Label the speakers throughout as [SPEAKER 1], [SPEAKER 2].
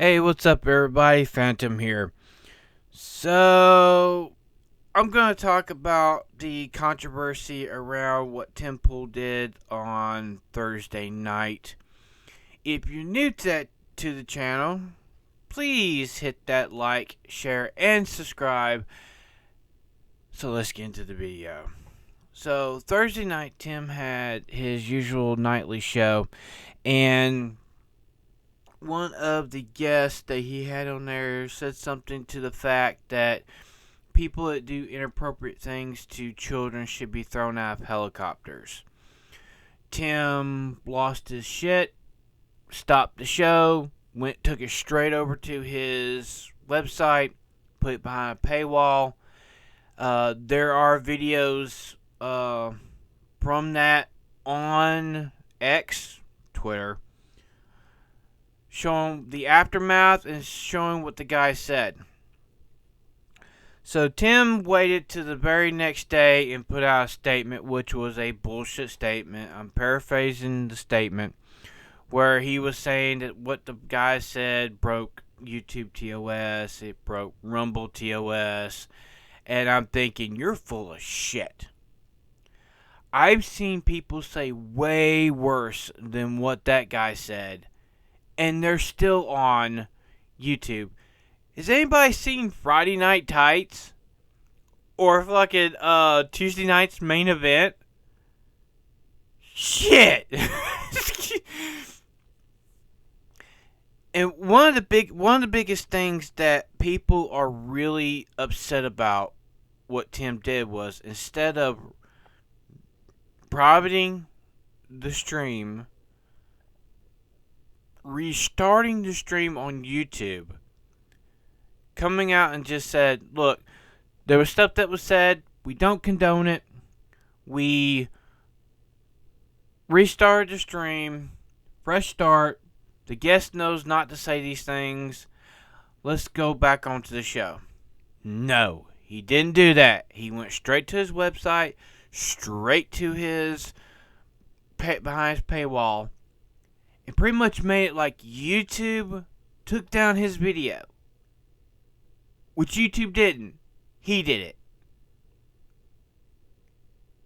[SPEAKER 1] Hey, what's up, everybody? Phantom here. So, I'm going to talk about the controversy around what Tim Pool did on Thursday night. If you're new to the channel, please hit that like, share, and subscribe. So, let's get into the video. So, Thursday night, Tim had his usual nightly show, and one of the guests that he had on there said something to the fact that people that do inappropriate things to children should be thrown out of helicopters. Tim lost his shit, stopped the show, took it straight over to his website, put it behind a paywall. There are videos from that on X, Twitter, showing the aftermath and showing what the guy said. So Tim waited to the very next day and put out a statement, which was a bullshit statement. I'm paraphrasing the statement, where he was saying that what the guy said broke YouTube TOS, it broke Rumble TOS, and I'm thinking, you're full of shit. I've seen people say way worse than what that guy said, and they're still on YouTube. Has anybody seen Friday Night Tights? Or fucking Tuesday night's main event? Shit! And one of the biggest things that people are really upset about what Tim did was, instead of privating the stream, restarting the stream on YouTube, coming out and just said, look, there was stuff that was said, we don't condone it, we restarted the stream, fresh start, the guest knows not to say these things, let's go back onto the show. No, he didn't do that. He went straight to his website, straight to his behind his paywall, and pretty much made it like YouTube took down his video. Which YouTube didn't. He did it.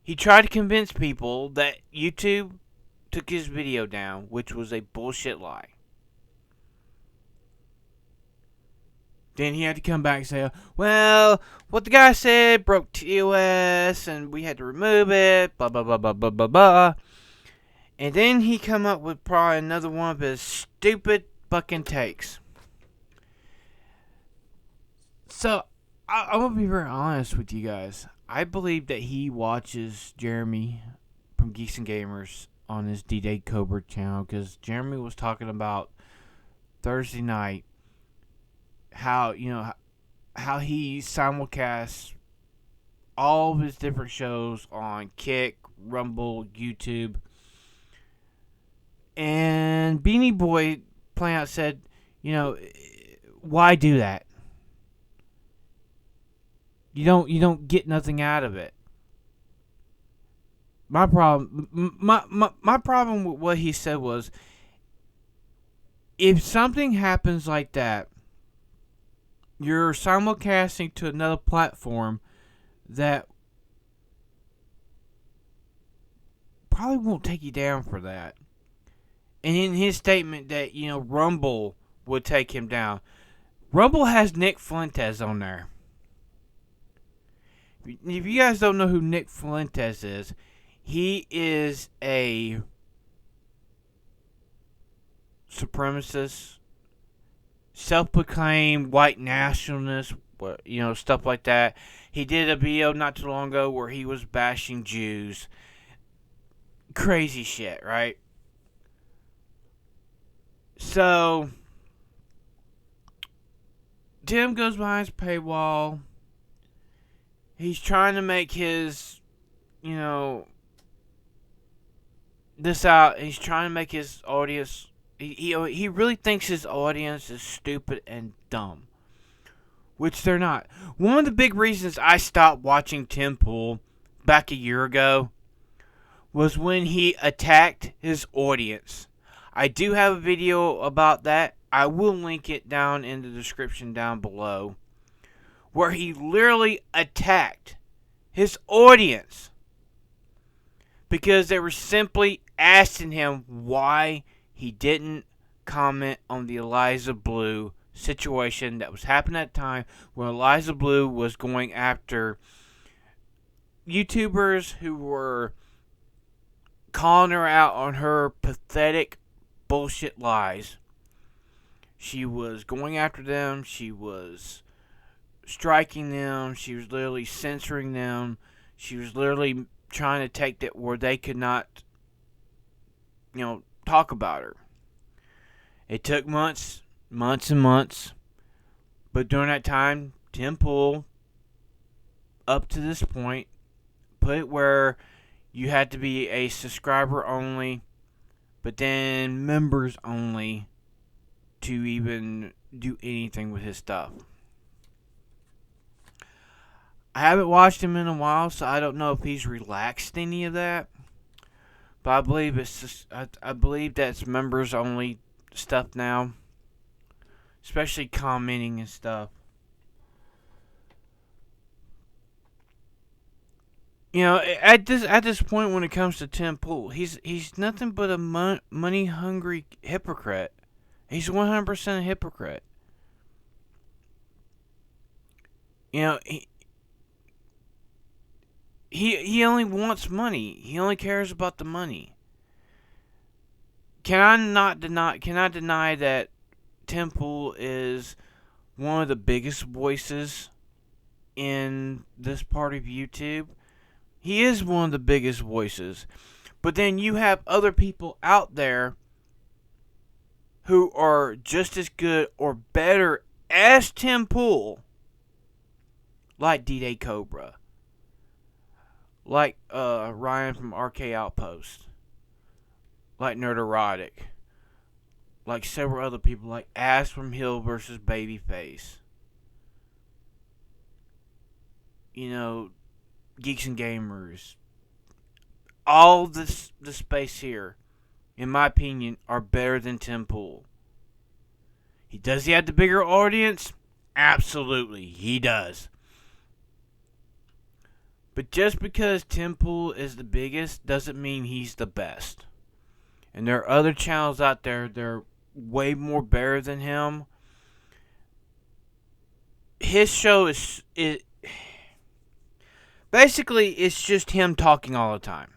[SPEAKER 1] He tried to convince people that YouTube took his video down, which was a bullshit lie. Then he had to come back and say, well, what the guy said broke TOS and we had to remove it, blah, blah, blah, blah, blah, blah, blah. And then he come up with probably another one of his stupid fucking takes. So, I'm going to be very honest with you guys. I believe that he watches Jeremy from Geeks and Gamers on his D-Day Cobra channel, because Jeremy was talking about Thursday night how he simulcasts all of his different shows on Kick, Rumble, YouTube. And Beanie Boy Playout said, why do that? You don't get nothing out of it. My problem with what he said was, if something happens like that, you're simulcasting to another platform that probably won't take you down for that. And in his statement that, Rumble would take him down. Rumble has Nick Fuentes on there. If you guys don't know who Nick Fuentes is, he is a supremacist, self-proclaimed white nationalist, stuff like that. He did a video not too long ago where he was bashing Jews. Crazy shit, right? So, Tim goes behind his paywall. He's trying to make his, this out. He's trying to make his audience. He really thinks his audience is stupid and dumb, which they're not. One of the big reasons I stopped watching Tim Pool back a year ago was when he attacked his audience. I do have a video about that. I will link it down in the description down below, where he literally attacked his audience because they were simply asking him why he didn't comment on the Eliza Blue situation that was happening at the time, when Eliza Blue was going after YouTubers who were calling her out on her pathetic bullshit lies. She was going after them. She was striking them. She was literally censoring them. She was literally trying to take that where they could not, talk about her. It took months and months. But during that time, Tim Pool, up to this point, put it where you had to be a subscriber only, but then members only to even do anything with his stuff. I haven't watched him in a while, so I don't know if he's relaxed any of that. But I believe it's just, I believe that's members only stuff now, especially commenting and stuff. At this point, when it comes to Tim Pool, he's nothing but a money hungry hypocrite. He's 100% a hypocrite. He only wants money. He only cares about the money. Can I deny that Tim Pool is one of the biggest voices in this part of YouTube? He is one of the biggest voices. But then you have other people out there who are just as good or better as Tim Pool, like D-Day Cobra, like Ryan from RK Outpost, like Nerderotic, like several other people, like Ass from Hill versus Babyface. Geeks and Gamers. All the space here, in my opinion, are better than Tim Pool. Does he have the bigger audience? Absolutely, he does. But just because Tim Pool is the biggest doesn't mean he's the best. And there are other channels out there that are way more better than him. His show is basically, it's just him talking all the time.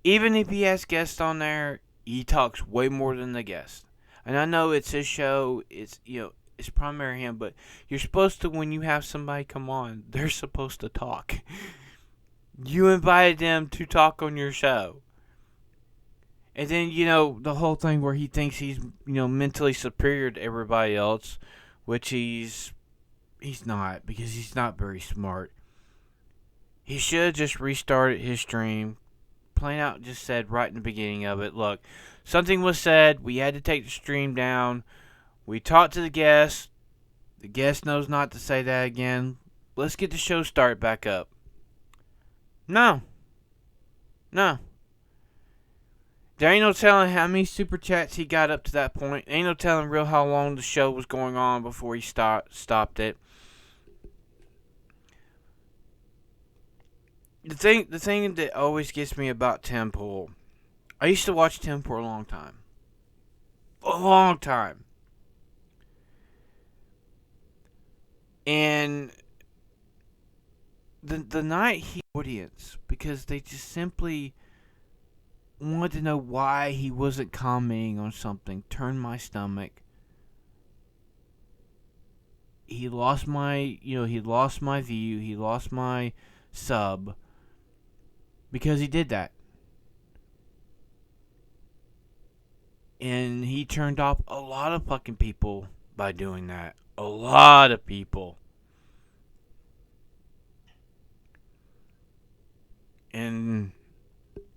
[SPEAKER 1] Even if he has guests on there, he talks way more than the guests. And I know it's his show, it's primarily him, but you're supposed to, when you have somebody come on, they're supposed to talk. You invited them to talk on your show. And then, the whole thing where he thinks he's, mentally superior to everybody else, which he's not, because he's not very smart. He should have just restarted his stream. Plain out just said right in the beginning of it, look, something was said, we had to take the stream down. We talked to the guest. The guest knows not to say that again. Let's get the show started back up. No. There ain't no telling how many super chats he got up to that point. Ain't no telling real how long the show was going on before he stopped it. The thing that always gets me about Tim Pool, I used to watch Tim for a long time. And the night he audience, because they just simply wanted to know why he wasn't commenting on something, turned my stomach. He lost my view, he lost my sub, because he did that. And he turned off a lot of fucking people by doing that. A lot of people. And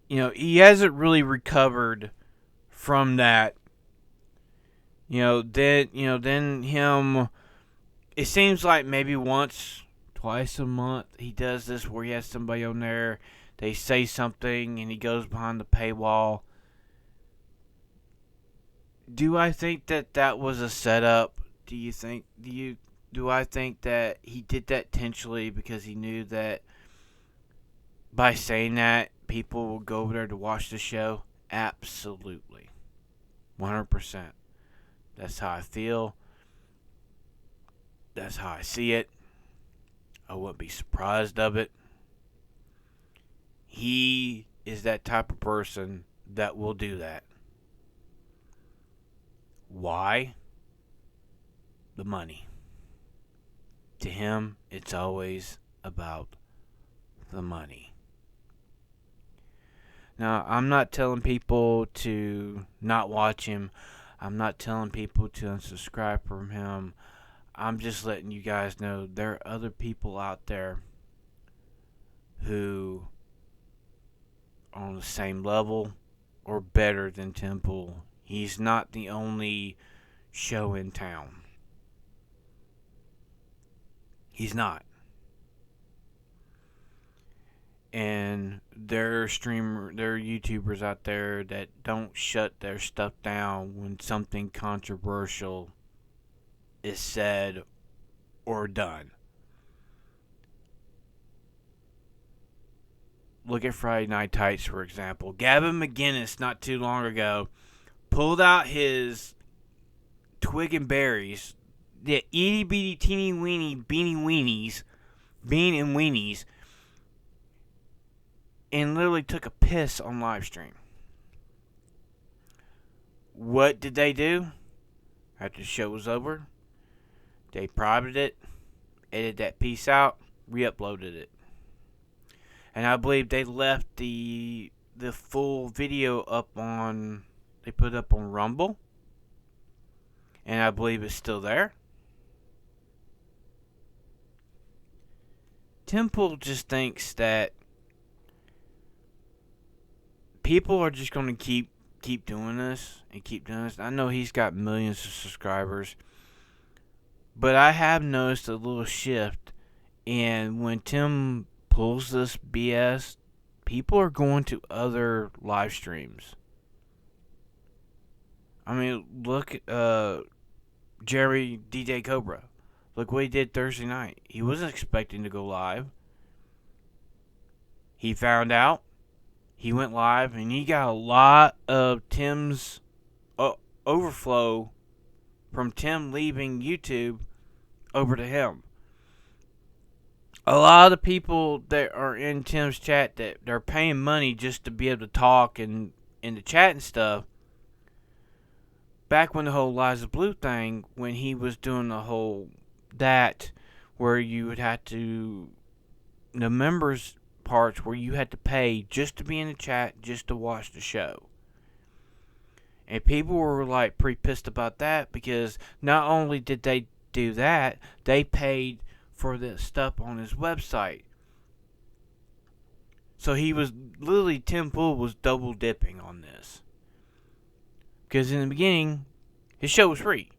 [SPEAKER 1] he hasn't really recovered from that. Then him, it seems like maybe once, twice a month, he does this where he has somebody on there, they say something, and he goes behind the paywall. Do I think that that was a setup? Do I think that he did that intentionally because he knew that by saying that people will go over there to watch the show? Absolutely. 100%. That's how I feel. That's how I see it. I wouldn't be surprised of it. He is that type of person that will do that. Why? The money. To him, it's always about the money. Now, I'm not telling people to not watch him. I'm not telling people to unsubscribe from him. I'm just letting you guys know there are other people out there who are on the same level or better than Temple. He's not the only show in town. He's not. And there are YouTubers out there that don't shut their stuff down when something controversial is said or done. Look at Friday Night Tights, for example. Gavin McGinnis, not too long ago, pulled out his Twig and Berries, the itty bitty teeny weeny beanie weenies, bean and weenies, and literally took a piss on live stream. What did they do? After the show was over, they privated it, edited that piece out, re-uploaded it. And I believe they left the full video up on, they put it up on Rumble. And I believe it's still there. Temple just thinks that people are just going to keep doing this and keep doing this. I know he's got millions of subscribers, but I have noticed a little shift. And when Tim pulls this BS, people are going to other live streams. I mean, look, Jerry DJ Cobra. Look what he did Thursday night. He wasn't expecting to go live. He found out. He went live, and he got a lot of Tim's overflow from Tim leaving YouTube over to him. A lot of the people that are in Tim's chat that they're paying money just to be able to talk and in the chat and stuff. Back when the whole Liza Blue thing, when he was doing the whole that, where you would have to, the members parts where you had to pay just to be in the chat, just to watch the show. And people were like pretty pissed about that because not only did they do that, they paid for the stuff on his website. So he was literally, Tim Pool was double dipping on this. Because in the beginning, his show was free.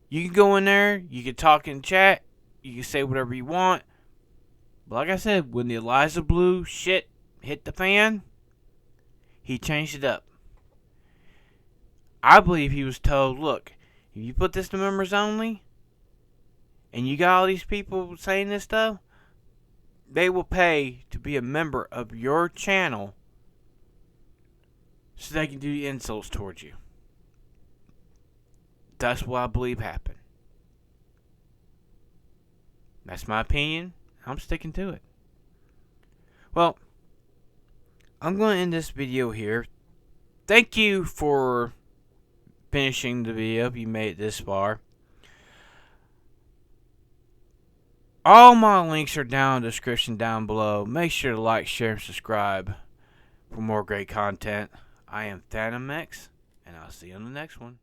[SPEAKER 1] You can go in there, you can talk in chat, you can say whatever you want. But like I said, when the Eliza Blue shit hit the fan, he changed it up. I believe he was told, look, if you put this to members only, and you got all these people saying this stuff, they will pay to be a member of your channel so they can do the insults towards you. That's what I believe happened. That's my opinion. I'm sticking to it. Well, I'm going to end this video here. Thank you for finishing the video if you made it this far. All my links are down in the description down below. Make sure to like, share, and subscribe for more great content. I am Phantom X, and I'll see you on the next one.